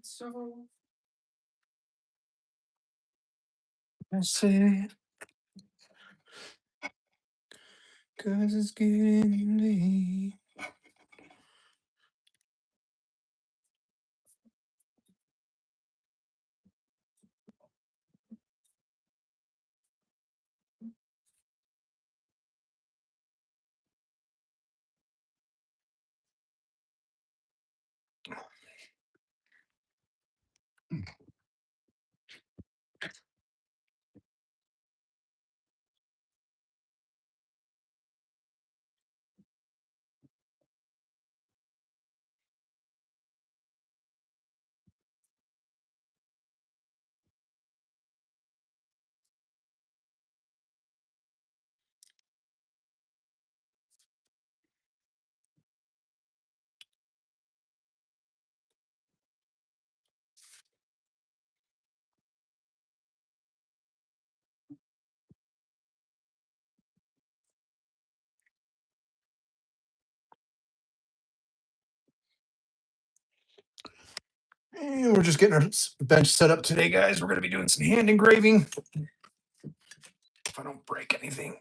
So I say, cause it's getting late. And we're just getting our bench set up today, guys. We're going to be doing some hand engraving. If I don't break anything.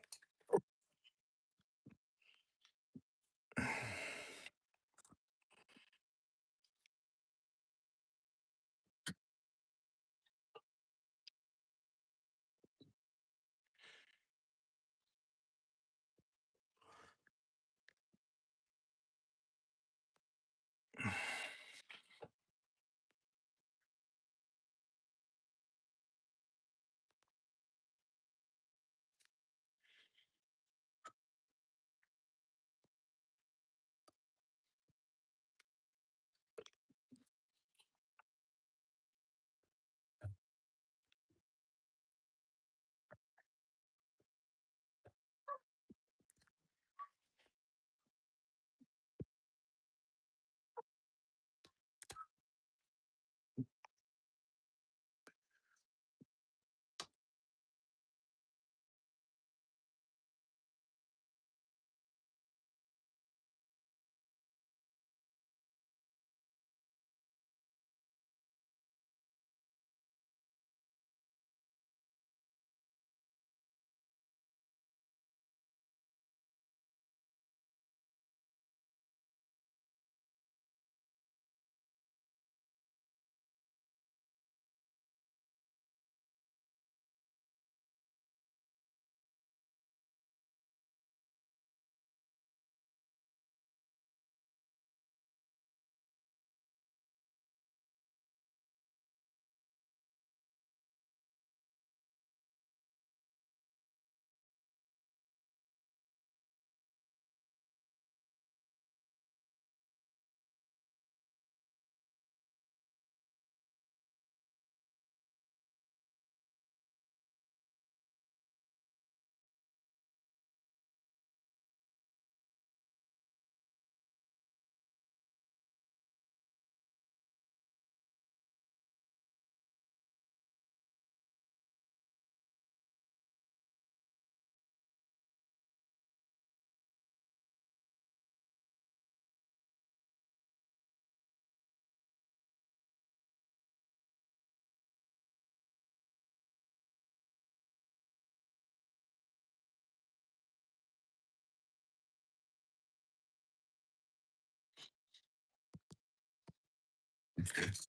If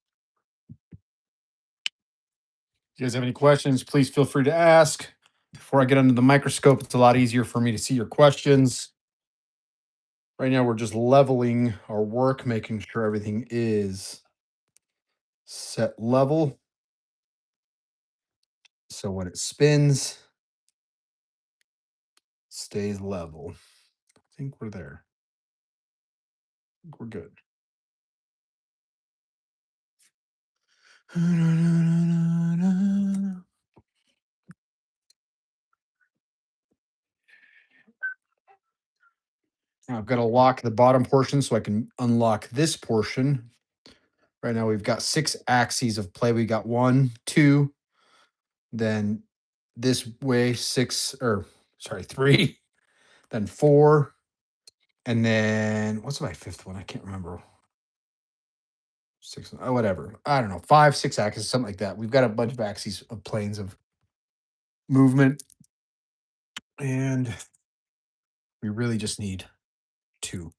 you guys have any questions, please feel free to ask. Before I get under the microscope, it's a lot easier for me to see your questions. Right now, we're just leveling our work, making sure everything is set level. So when it spins, stays level. I think we're there. I think we're good. Now I've got to lock the bottom portion so I can unlock this portion. Right now we've got 6 axes of play. We got 1, 2, then this way 6, or sorry, 3, then 4, And then what's my fifth one? I can't remember. Six, oh, whatever. I don't know. Five, six axes, something like that. We've got a bunch of axes of planes of movement. And we really just need two.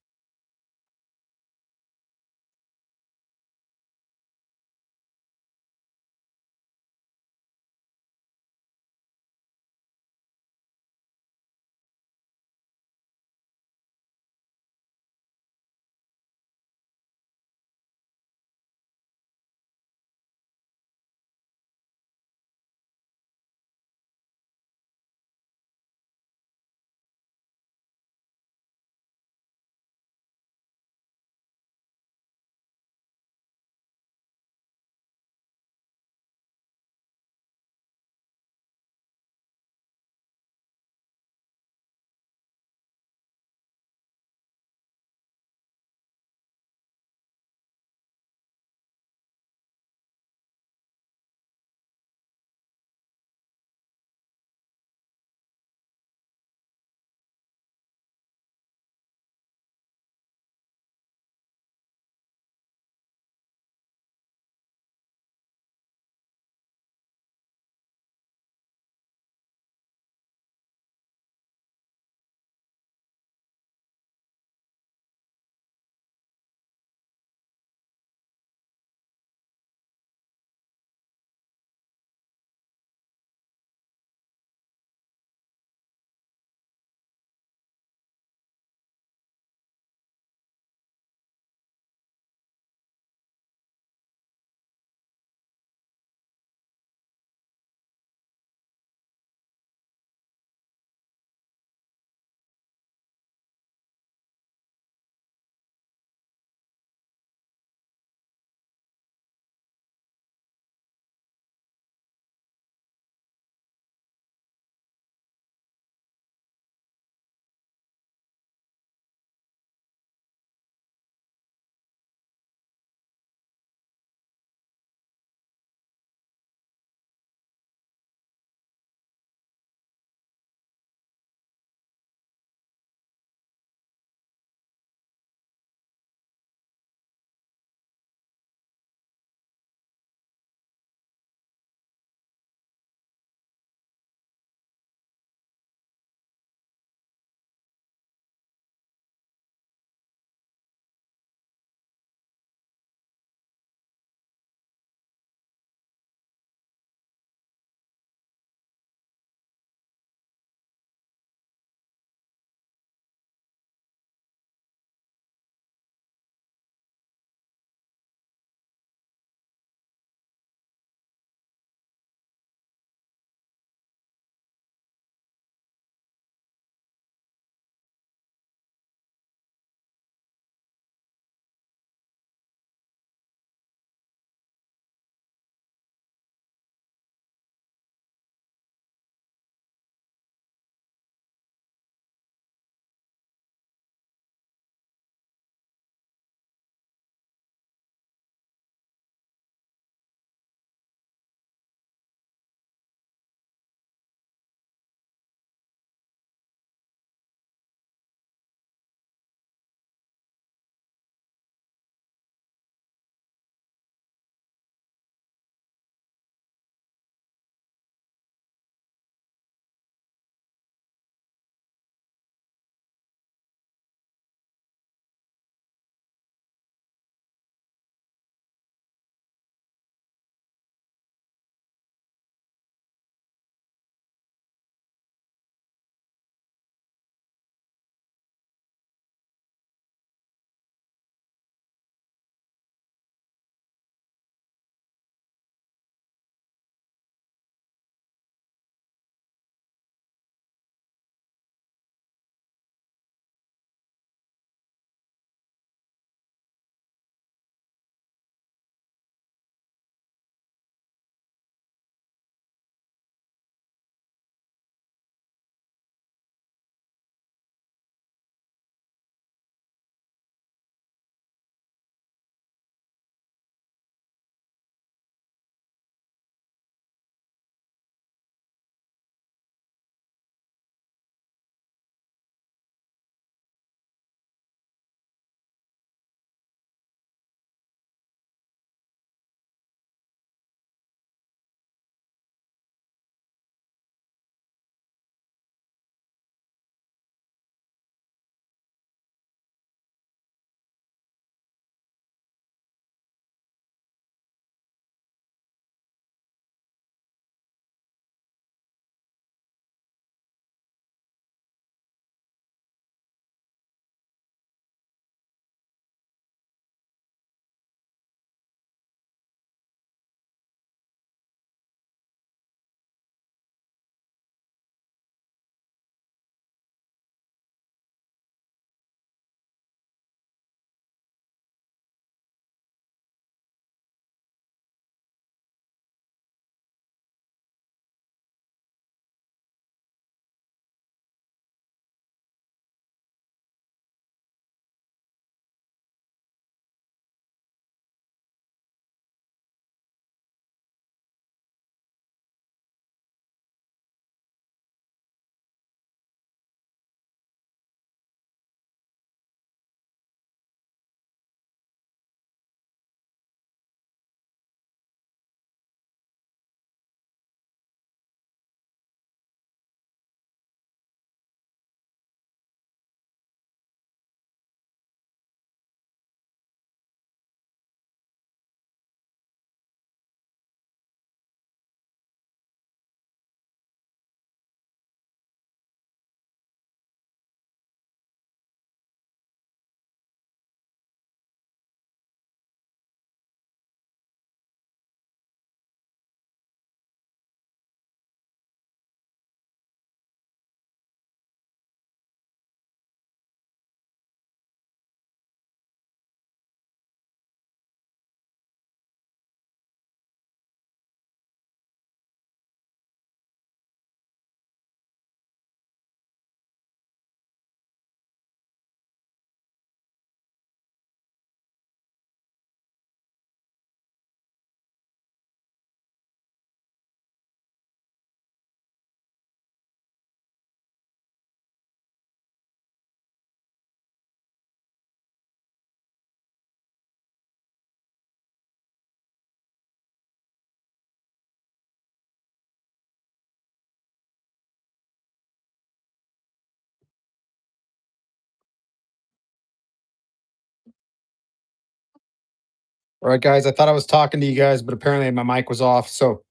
All right, guys. I thought I was talking to you guys, but apparently my mic was off. So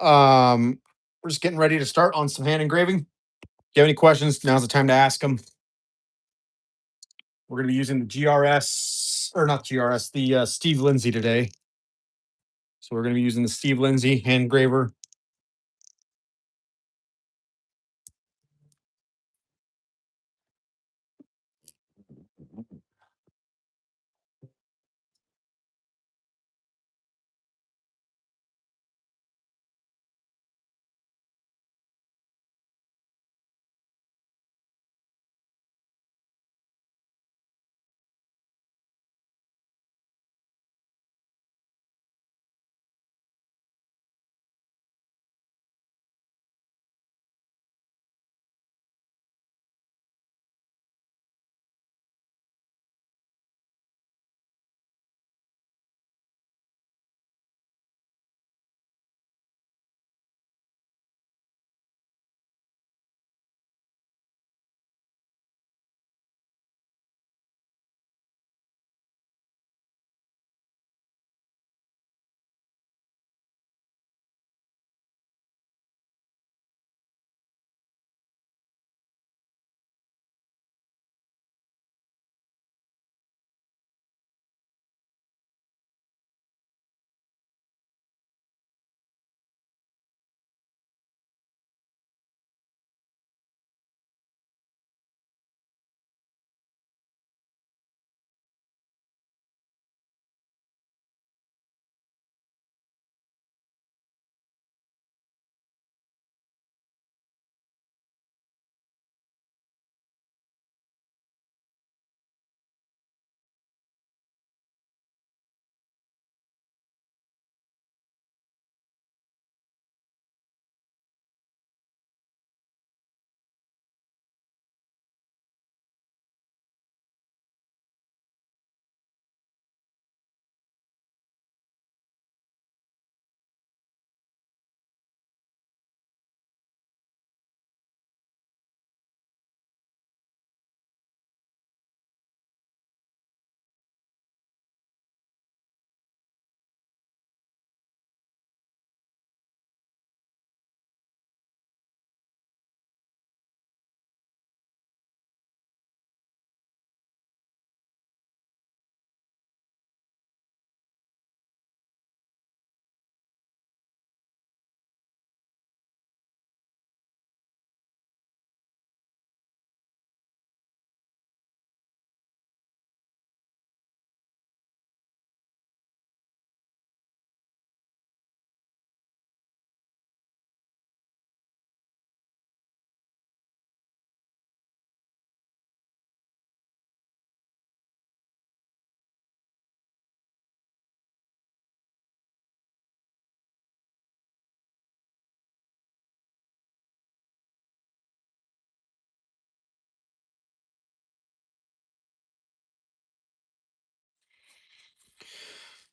we're just getting ready to start on some hand engraving. If you have any questions, now's the time to ask them. We're going to be using the GRS, or not GRS, the Steve Lindsay today. So we're going to be using the Steve Lindsay hand engraver.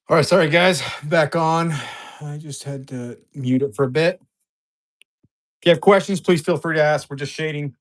All right, sorry guys, back on. I just had to mute it for a bit. If you have questions, please feel free to ask. We're just shading.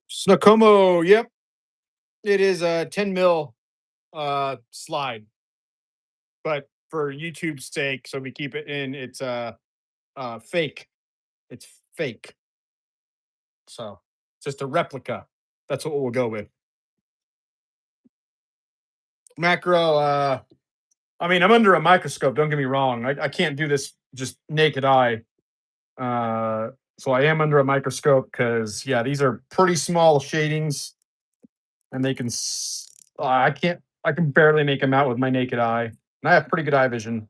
Snokomo, yep. It is a 10 mil slide, but for YouTube's sake, so we keep it in, it's fake. It's fake. So just a replica. That's what we'll go with. Macro, I mean, I'm under a microscope, don't get me wrong. I can't do this just naked eye. So I am under a microscope because yeah, these are pretty small shadings and they can I can't I can barely make them out with my naked eye. And I have pretty good eye vision.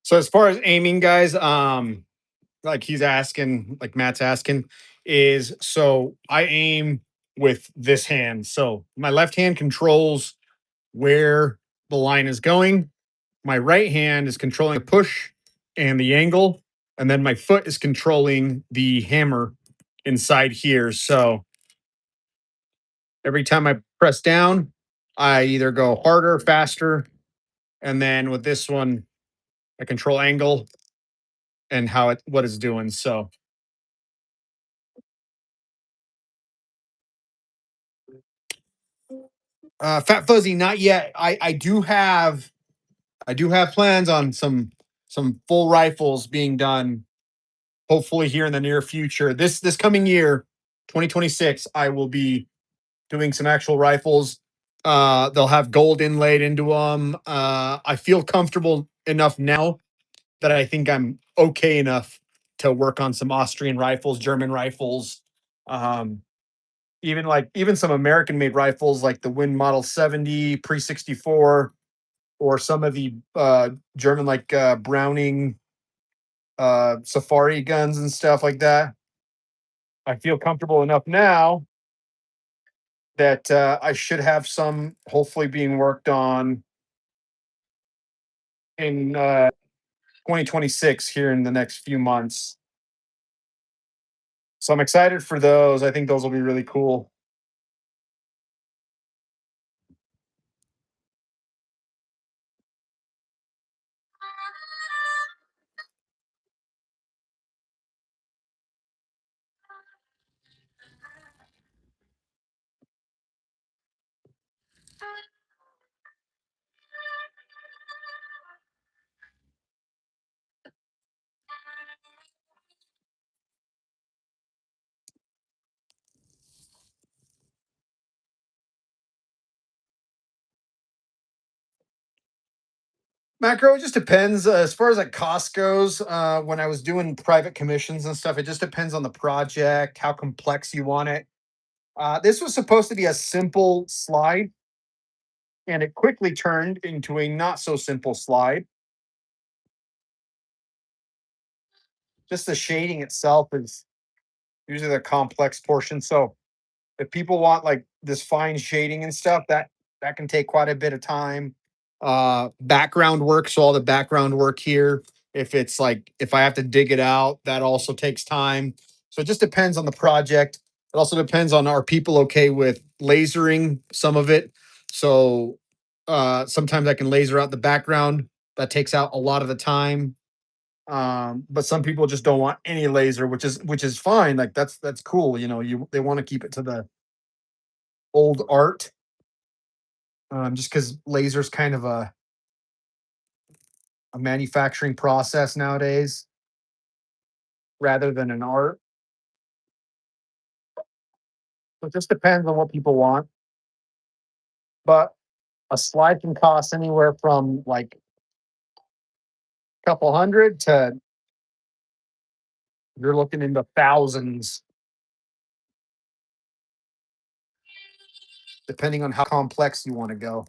So as far as aiming, guys, like he's asking, like Matt's asking, is so I aim with this hand. So my left hand controls where the line is going. My right hand is controlling the push and the angle, and then my foot is controlling the hammer inside here. So every time I press down, I either go harder, faster, and then with this one, I control angle and how it what it's doing. So Fat Fuzzy, not yet. I do have plans on some full rifles being done. Hopefully here in the near future. This coming year, 2026, I will be doing some actual rifles. They'll have gold inlaid into them. I feel comfortable enough now that I think I'm okay enough to work on some Austrian rifles, German rifles, um, even some American made rifles like the Win Model 70, Pre 64, or some of the German like Browning safari guns and stuff like that. I feel comfortable enough now that I should have some hopefully being worked on in 2026 here in the next few months. So I'm excited for those. I think those will be really cool. Macro, it just depends. As far as like cost goes, when I was doing private commissions and stuff, it just depends on the project, how complex you want it. This was supposed to be a simple slide, and it quickly turned into a not so simple slide. Just the shading itself is usually the complex portion. So if people want like this fine shading and stuff, that can take quite a bit of time. Background work, so all the background work here. If it's like if I have to dig it out, that also takes time. So it just depends on the project. It also depends on are people okay with lasering some of it. So sometimes I can laser out the background. That takes out a lot of the time. But some people just don't want any laser, which is fine. Like that's cool. You know, you they want to keep it to the old art, just because laser's kind of a manufacturing process nowadays rather than an art. So it just depends on what people want. But a slide can cost anywhere from like a couple hundred to you're looking into thousands, depending on how complex you want to go.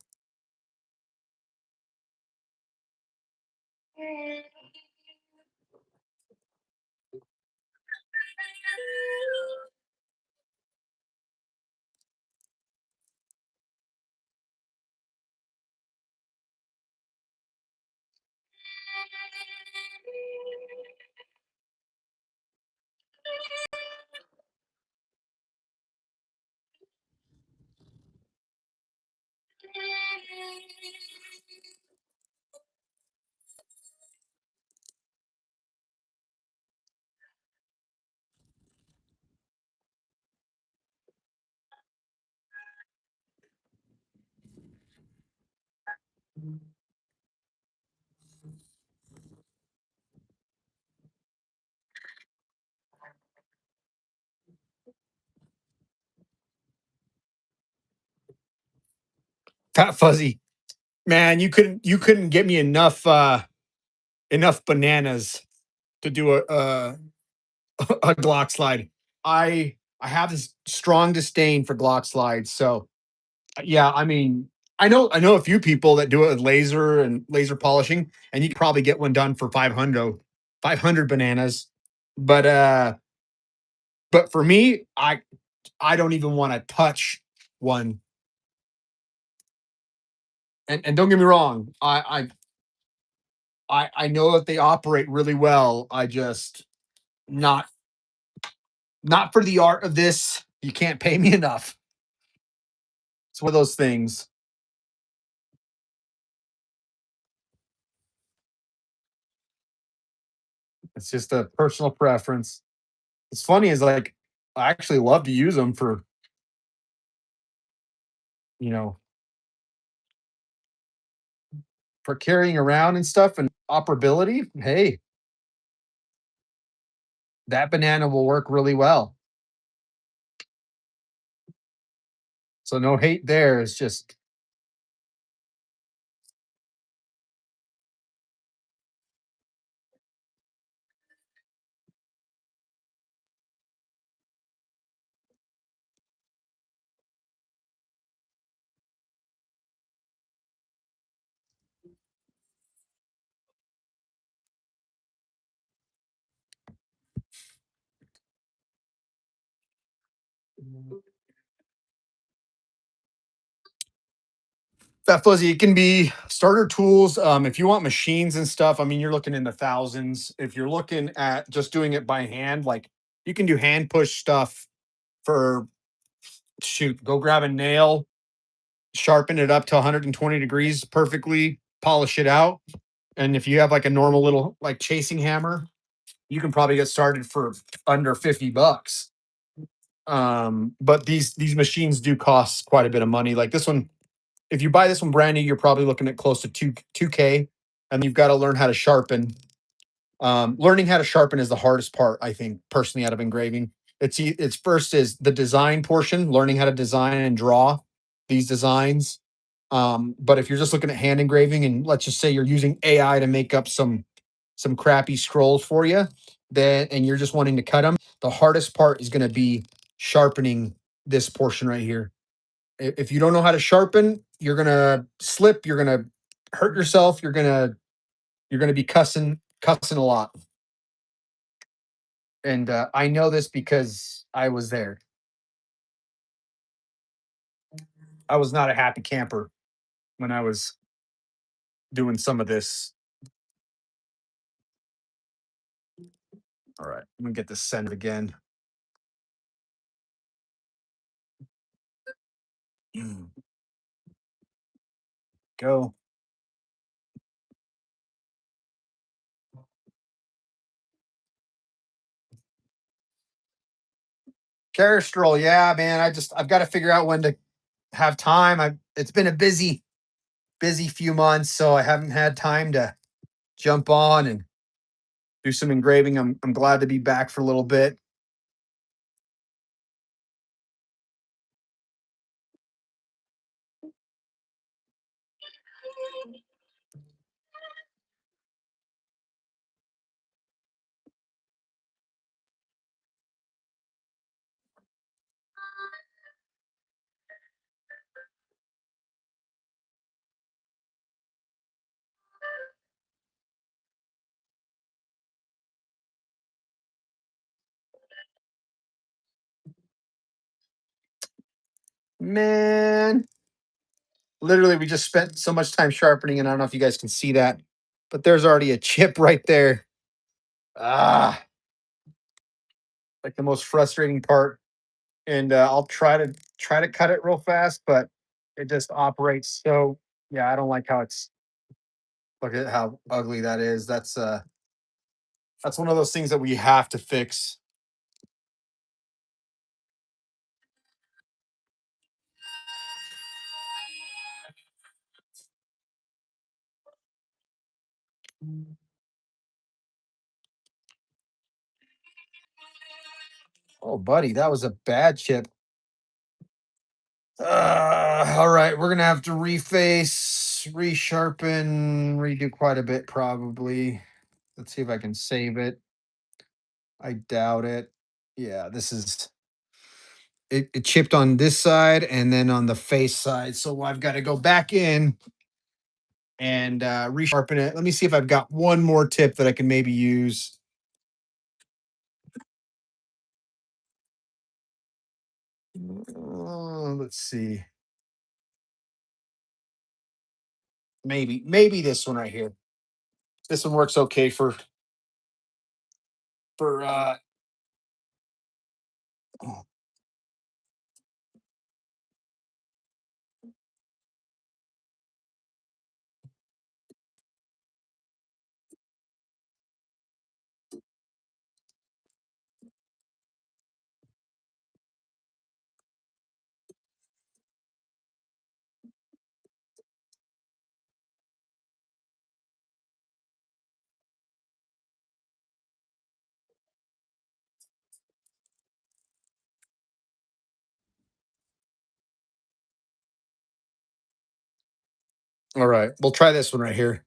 Fat Fuzzy, man, you couldn't get me enough bananas to do a Glock slide. I have this strong disdain for Glock slides. So yeah, I mean, I know a few people that do it with laser and laser polishing, and you could probably get one done for 500 bananas. But but for me, I don't even want to touch one. And don't get me wrong, I know that they operate really well. I just not not for the art of this. You can't pay me enough. It's one of those things. It's just a personal preference. It's funny is like I actually love to use them for, you know, for carrying around and stuff and operability. Hey, that banana will work really well. So no hate there. It's just that fuzzy. It can be starter tools. If you want machines and stuff, I mean, you're looking in the thousands. If you're looking at just doing it by hand, like you can do hand push stuff for shoot, go grab a nail, sharpen it up to 120 degrees perfectly, polish it out. And if you have like a normal little like chasing hammer, you can probably get started for under $50. But these machines do cost quite a bit of money. Like this one, if you buy this one brand new, you're probably looking at close to 2K, and you've got to learn how to sharpen. Learning how to sharpen is the hardest part, I think, personally, out of engraving. It's first is the design portion, learning how to design and draw these designs. But if you're just looking at hand engraving, and let's just say you're using AI to make up some crappy scrolls for you, then and you're just wanting to cut them, the hardest part is going to be sharpening this portion right here. If you don't know how to sharpen, you're gonna slip, you're gonna hurt yourself, you're gonna be cussing a lot. And I know this because I was there. I was not a happy camper when I was doing some of this. All right, let me get this sent again. Mm, go. Carostrol, yeah, man. I've got to figure out when to have time. It's been a busy few months, so I haven't had time to jump on and do some engraving. I'm glad to be back for a little bit. Man, literally, we just spent so much time sharpening, and I don't know if you guys can see that, but there's already a chip right there. Ah, like the most frustrating part. And I'll try to cut it real fast, but it just operates so. Yeah, I don't like how it's. Look at how ugly that is. That's one of those things that we have to fix. Oh, buddy, that was a bad chip. All right, we're gonna have to reface, resharpen, redo quite a bit probably. Let's see if I can save it. I doubt it. Yeah, it chipped on this side and then on the face side. So I've got to go back in and resharpen it. Let me see if I've got one more tip that I can maybe use. Let's see. Maybe this one right here. This one works okay for. All right, we'll try this one right here.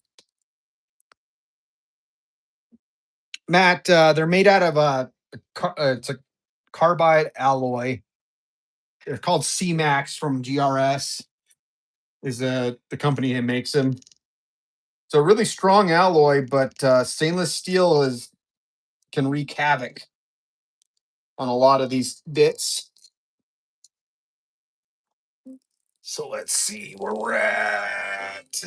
Matt, they're made out of it's a carbide alloy. They're called C Max from GRS. Is the company that makes them. So really strong alloy, but stainless steel is can wreak havoc on a lot of these bits. So let's see where we're at.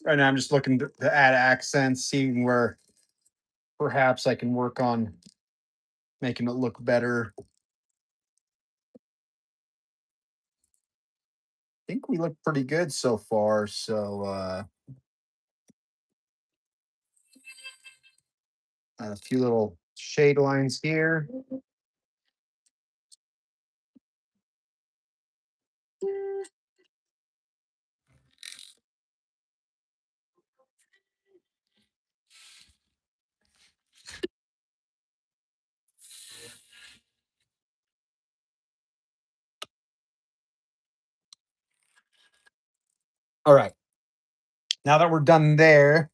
Right now, I'm just looking to add accents, seeing where perhaps I can work on making it look better. I think we look pretty good so far. So a few little shade lines here. All right. Now that we're done there,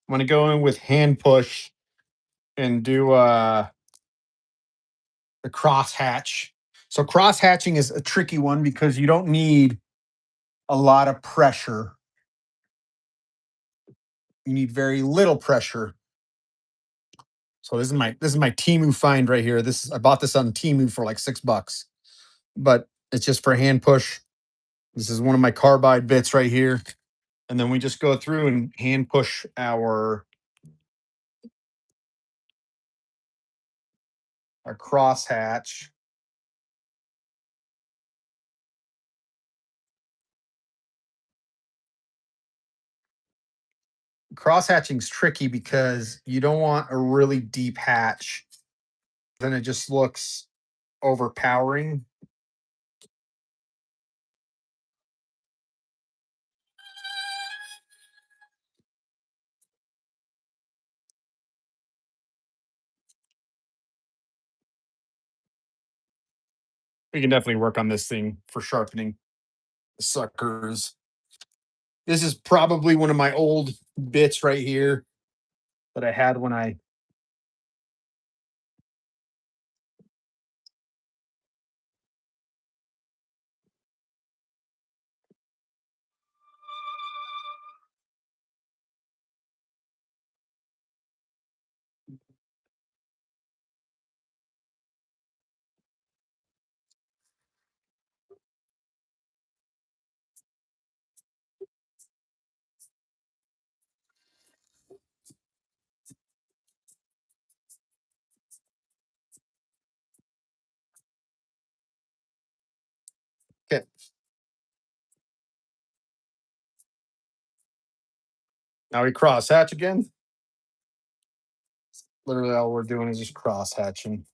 I'm gonna go in with hand push and do the cross hatch. So cross hatching is a tricky one because you don't need a lot of pressure. You need very little pressure. So this is my Timu find right here. I bought this on Timu for like $6, but it's just for hand push. This is one of my carbide bits right here, and then we just go through and hand push our cross hatch. Cross hatching is tricky because you don't want a really deep hatch. Then it just looks overpowering. We can definitely work on this thing for sharpening the suckers. This is probably one of my old bits right here that I had when I okay. Now we cross hatch again. Literally all we're doing is just cross hatching.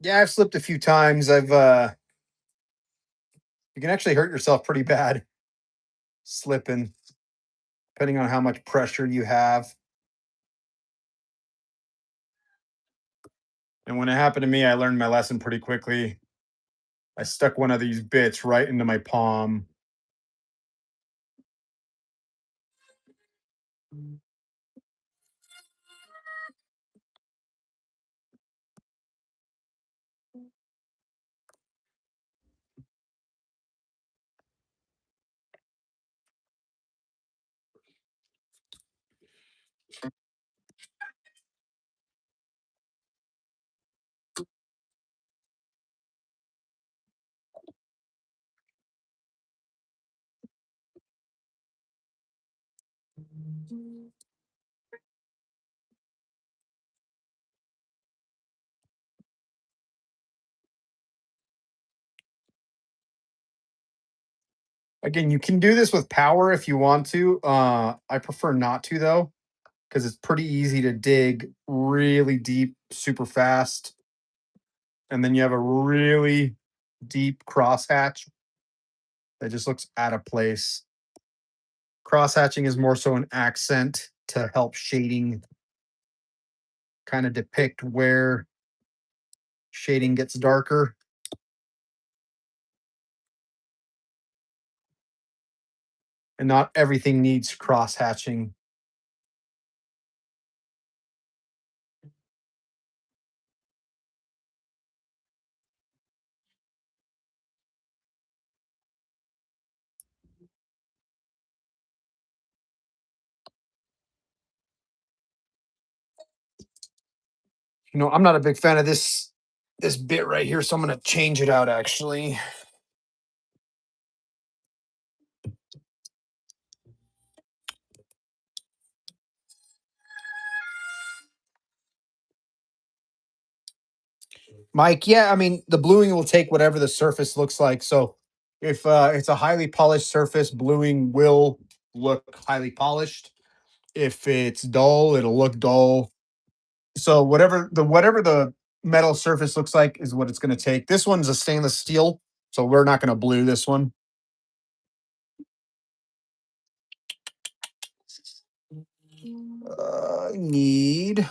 Yeah, I've slipped a few times. You can actually hurt yourself pretty bad slipping, depending on how much pressure you have. And when it happened to me, I learned my lesson pretty quickly. I stuck one of these bits right into my palm. Again, you can do this with power if you want to. I prefer not to though, because it's pretty easy to dig really deep, super fast, and then you have a really deep crosshatch that just looks out of place. Crosshatching is more so an accent to help shading kind of depict where shading gets darker. And not everything needs crosshatching. I'm not a big fan of this bit right here, so I'm gonna change it out actually. Mike, yeah, I mean the bluing will take whatever the surface looks like. So if it's a highly polished surface, bluing will look highly polished. If it's dull, it'll look dull. So whatever the metal surface looks like is what it's going to take. This one's a stainless steel, so we're not going to blue this one. I need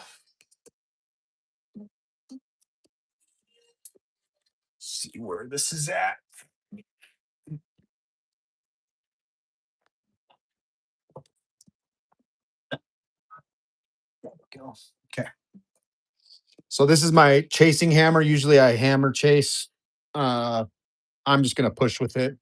see where this is at. Go. Okay. So this is my chasing hammer. Usually I hammer chase. Uh, I'm just going to push with it.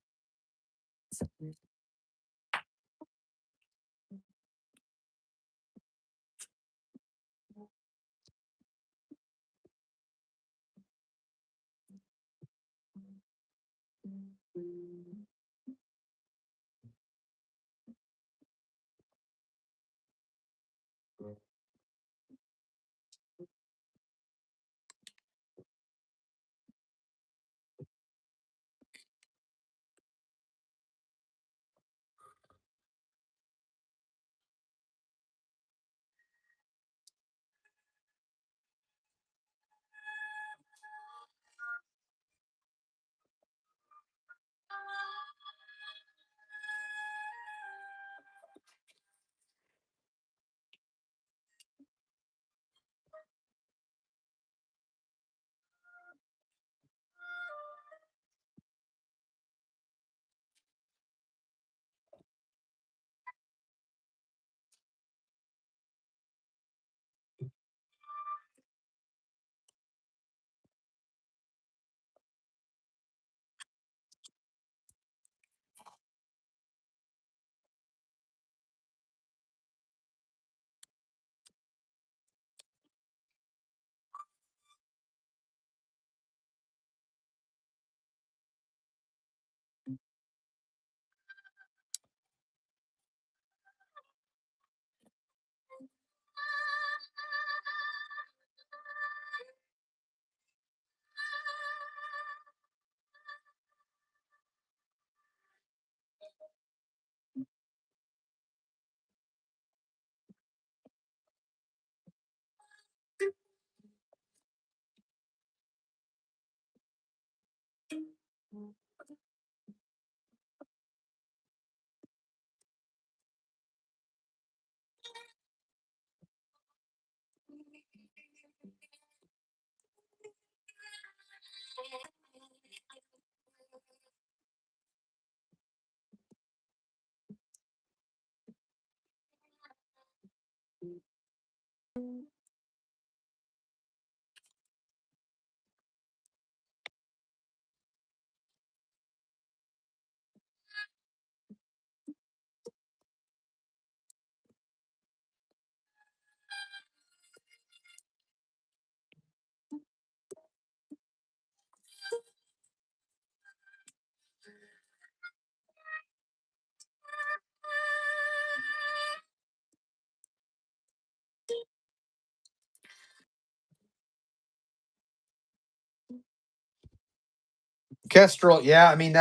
Kestrel, yeah, I mean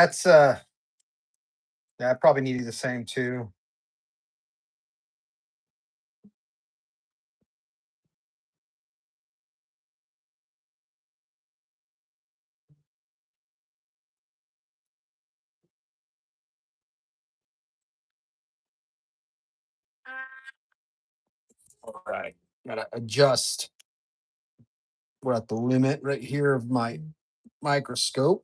Yeah, I probably need the same too. All right. Gotta adjust. We're at the limit right here of my microscope.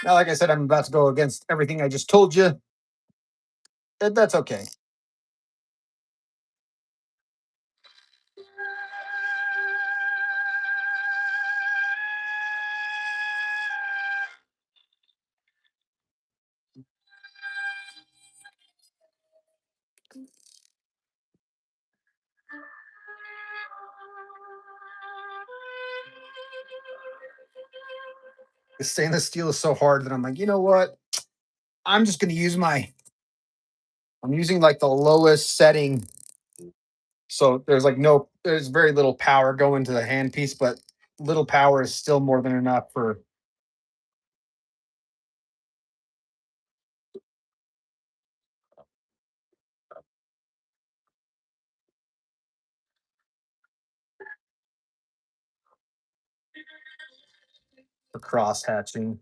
Now, like I said, I'm about to go against everything I just told you. That's okay. The stainless steel is so hard that I'm like, you know what? I'm just gonna use I'm using like the lowest setting. So there's very little power going to the handpiece, but little power is still more than enough for cross hatching.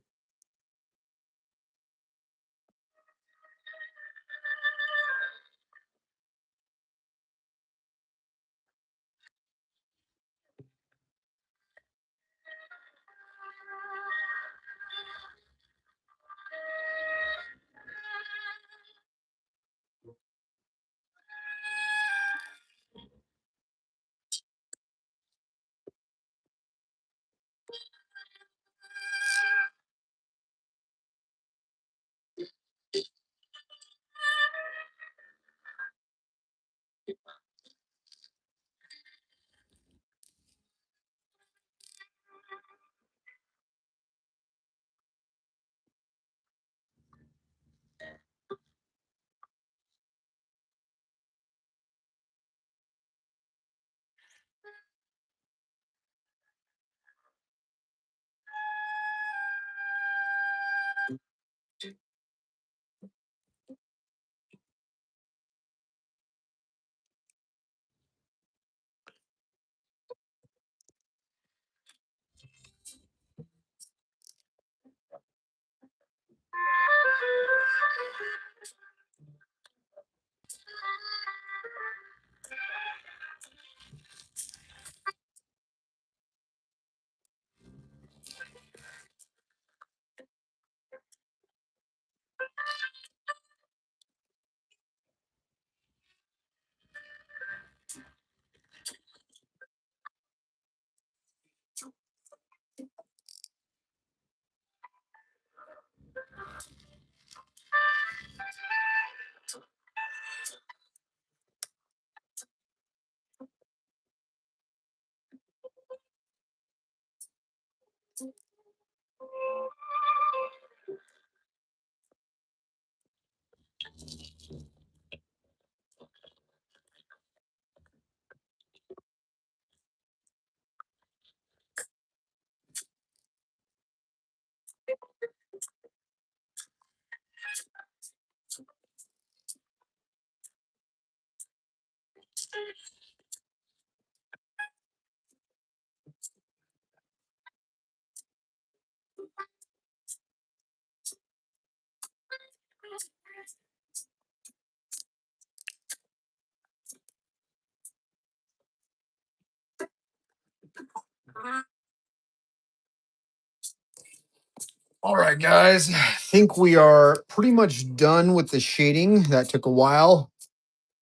All right, guys. I think we are pretty much done with the shading. That took a while.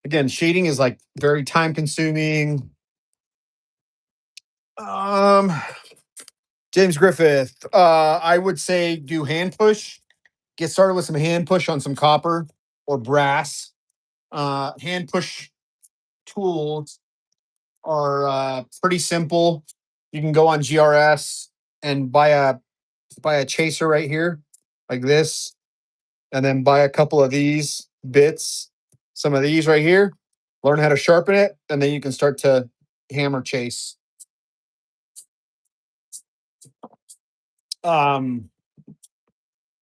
Again, shading is like very time consuming. Um, James Griffith, I would say do hand push. Get started with some hand push on some copper or brass. Hand push tools are pretty simple. You can go on GRS and buy buy a chaser right here, like this, and then buy a couple of these bits, some of these right here, learn how to sharpen it, and then you can start to hammer chase. Um,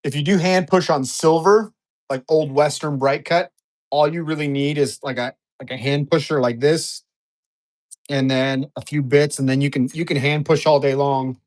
if you do hand push on silver, like old Western bright cut, all you really need is like a hand pusher like this, and then a few bits, and then you can hand push all day long.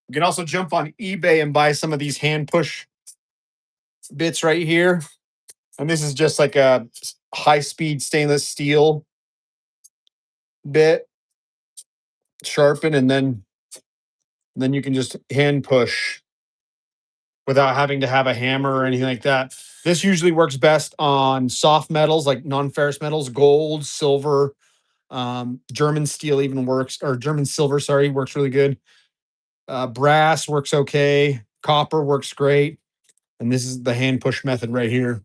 You can also jump on eBay and buy some of these hand push bits right here. And this is just like a high speed stainless steel bit, sharpen, and then you can just hand push without having to have a hammer or anything like that. This usually works best on soft metals like non-ferrous metals, gold, silver, German steel even works, or German silver, sorry, works really good. Brass works okay. Copper works great. And this is the hand push method right here.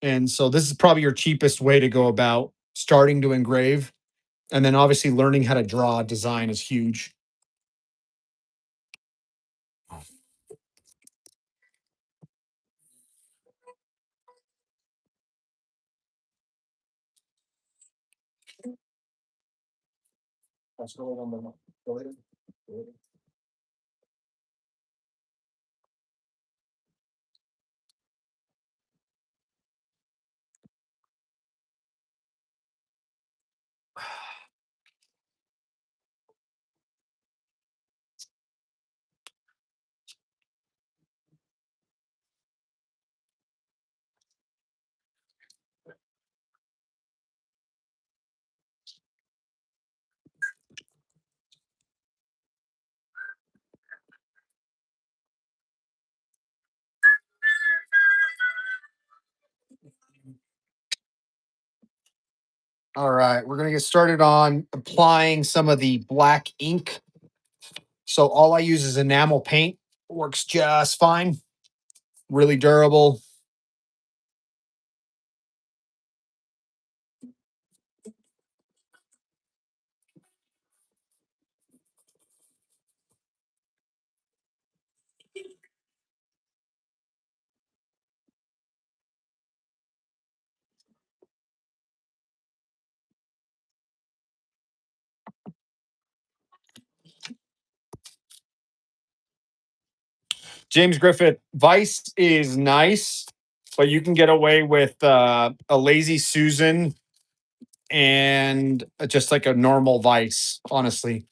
And so this is probably your cheapest way to go about starting to engrave. And then obviously learning how to draw design is huge. All right, we're going to get started on applying some of the black ink. So all I use is enamel paint. Works just fine. Really durable. James Griffith, Vice is nice, but you can get away with a lazy Susan and just like a normal Vice, honestly.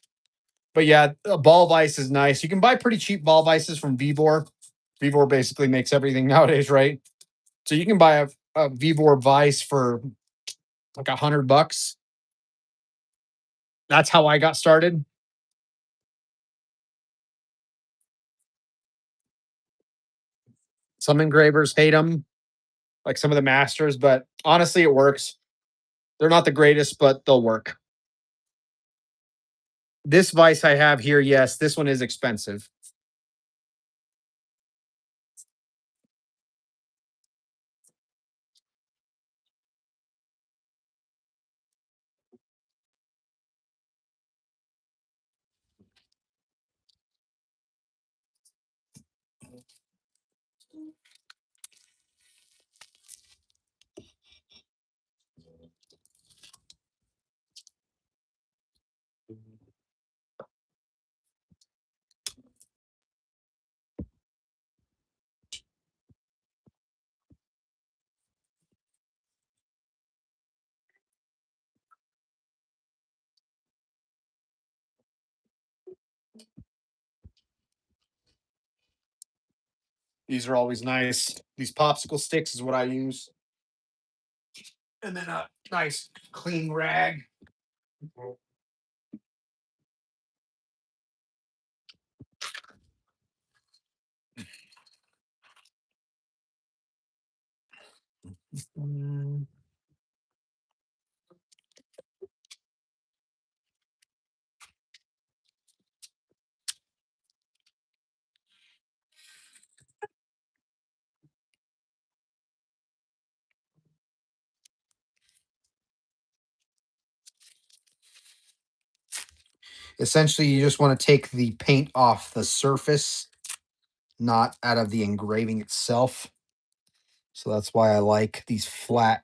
But yeah, a ball vise is nice. You can buy pretty cheap ball vices from Vivor. Vivor basically makes everything nowadays, right? So you can buy a Vivor vise for like $100. That's how I got started. Some engravers hate them, like some of the masters, but honestly, it works. They're not the greatest, but they'll work. This vise I have here, yes, this one is expensive. These are always nice. These popsicle sticks is what I use. And then a nice clean rag. Mm. Essentially, you just want to take the paint off the surface, not out of the engraving itself. So that's why I like these flat.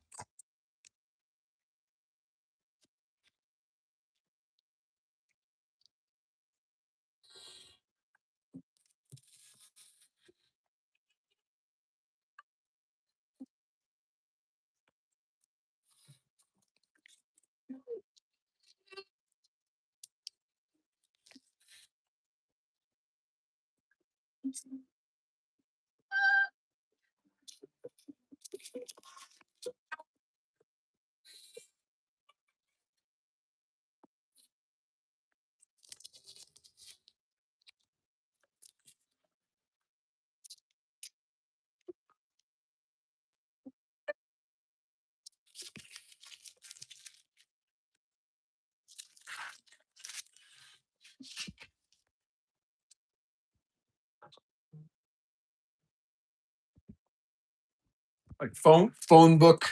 Like phone book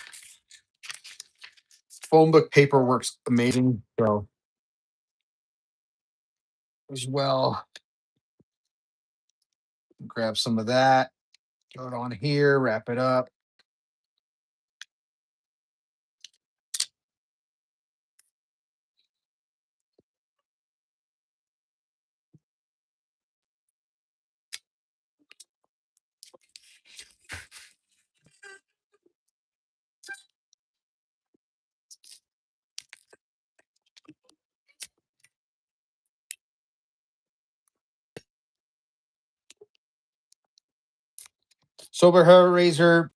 paper works amazing. So as well, grab some of that, throw it on here, wrap it up. Sober hair razor,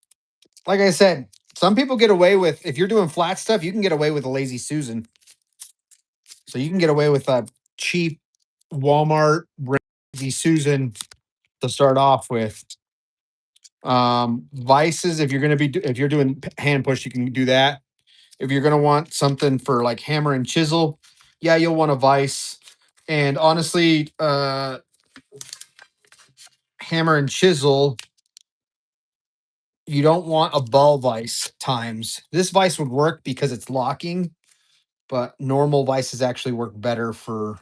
like I said, some people get away with, if you're doing flat stuff, you can get away with a lazy Susan. So you can get away with a cheap Walmart lazy Susan to start off with. Vices, if you're going to be, if you're doing hand push, you can do that. If you're going to want something for like hammer and chisel, yeah, you'll want a vice. And honestly, hammer and chisel, you don't want a ball vise times. This vise would work because it's locking, but normal vices actually work better for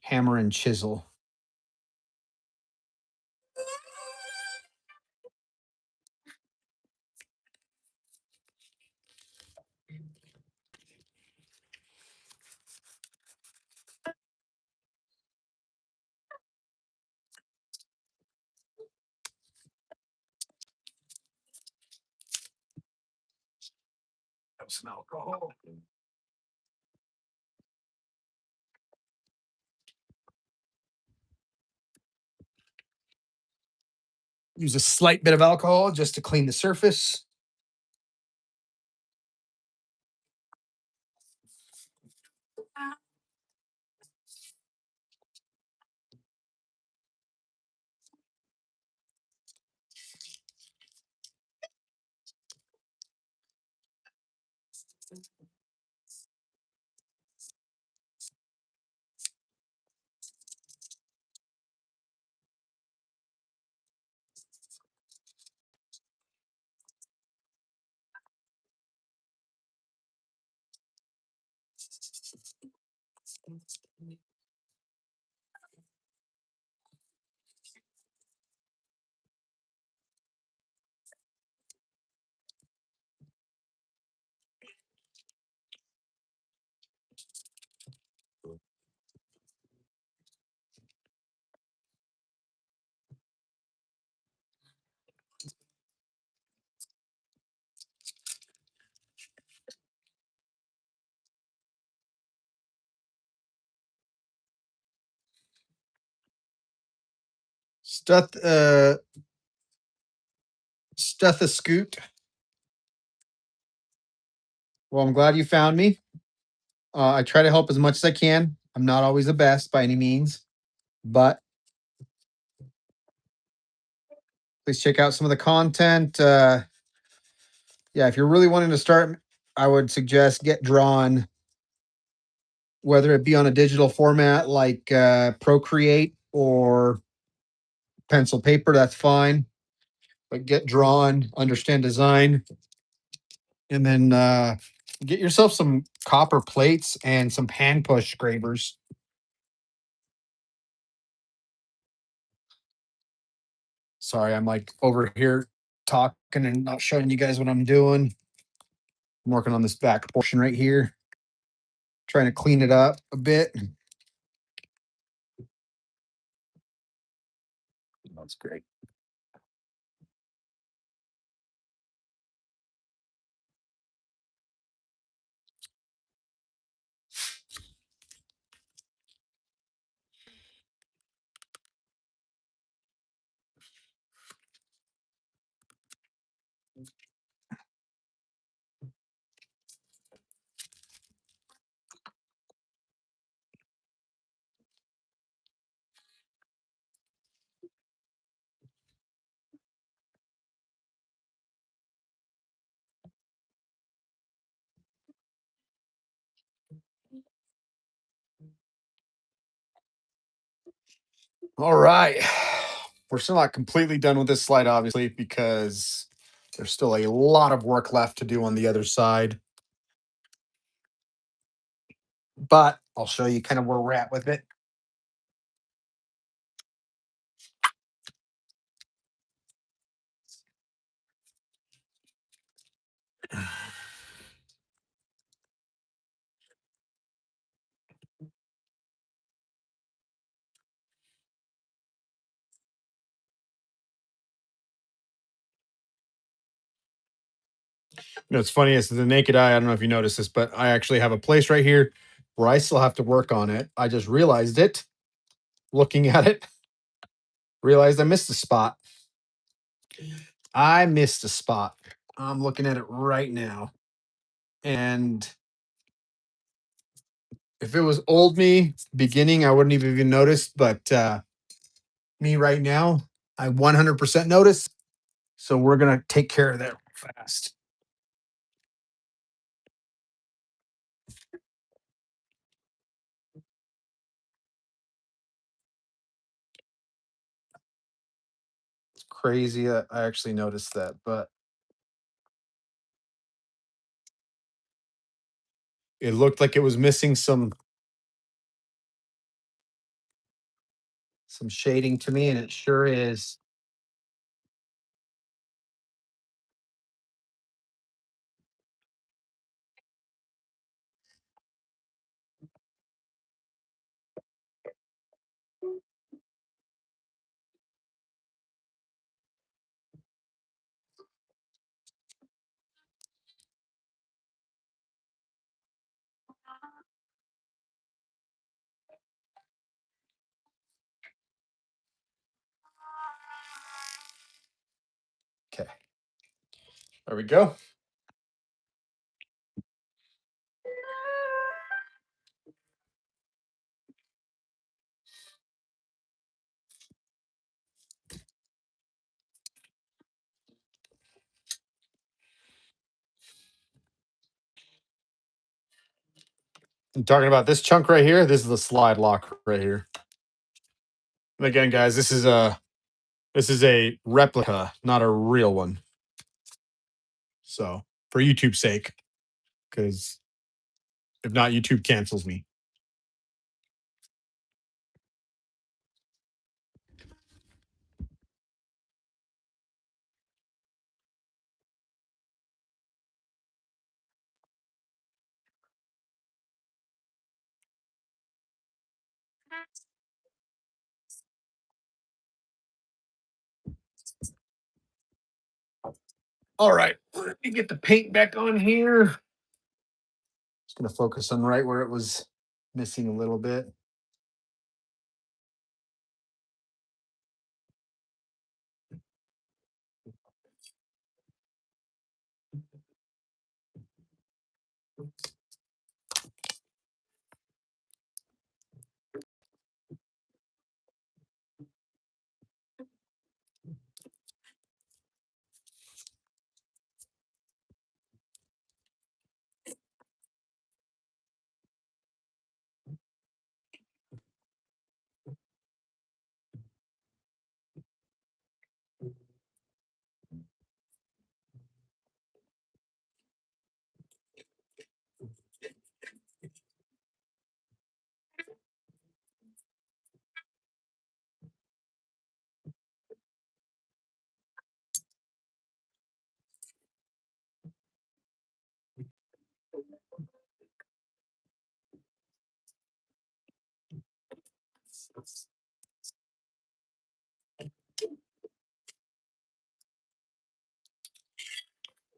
hammer and chisel. Some alcohol. Use a slight bit of alcohol just to clean the surface. Steth, stethoscope. Well, I'm glad you found me. I try to help as much as I can. I'm not always the best by any means, but please check out some of the content. Yeah, if you're really wanting to start, I would suggest get drawn, whether it be on a digital format like Procreate or pencil paper, that's fine. But get drawn, understand design, and then get yourself some copper plates and some hand push scrapers. Sorry, I'm like over here talking and not showing you guys what I'm doing. I'm working on this back portion right here, trying to clean it up a bit. That's great. All right. We're still not completely done with this slide, obviously, because there's still a lot of work left to do on the other side. But I'll show you kind of where we're at with it. It's funny, it's the naked eye. I don't know if you noticed this, but I actually have a place right here where I still have to work on it. I just realized it looking at it, realized I missed a spot. I missed a spot. I'm looking at it right now. And if it was old me beginning, I wouldn't have even noticed. But me right now, I 100% notice. So we're going to take care of that fast. It's crazy that I actually noticed that. But it looked like it was missing some shading to me, and it sure is. Okay. There we go. I'm talking about this chunk right here. This is the slide lock right here. And again, guys, this is a replica, not a real one. So for YouTube's sake, because if not, YouTube cancels me. All right, let me get the paint back on here. Just gonna focus on right where it was missing a little bit.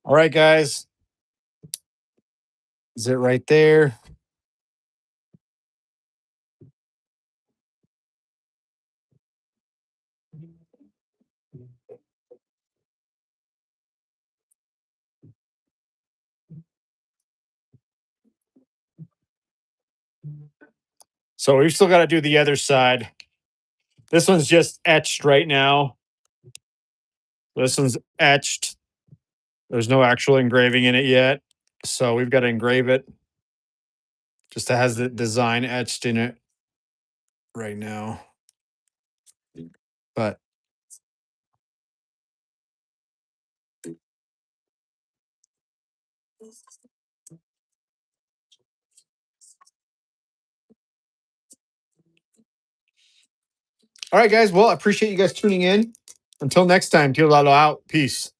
All right, guys. Is it right there? So we've still got to do the other side. This one's just etched right now. This one's etched. There's no actual engraving in it yet. So we've got to engrave it. Just has the design etched in it right now. But all right, guys. Well, I appreciate you guys tuning in. Until next time, Tío Lalo out. Peace.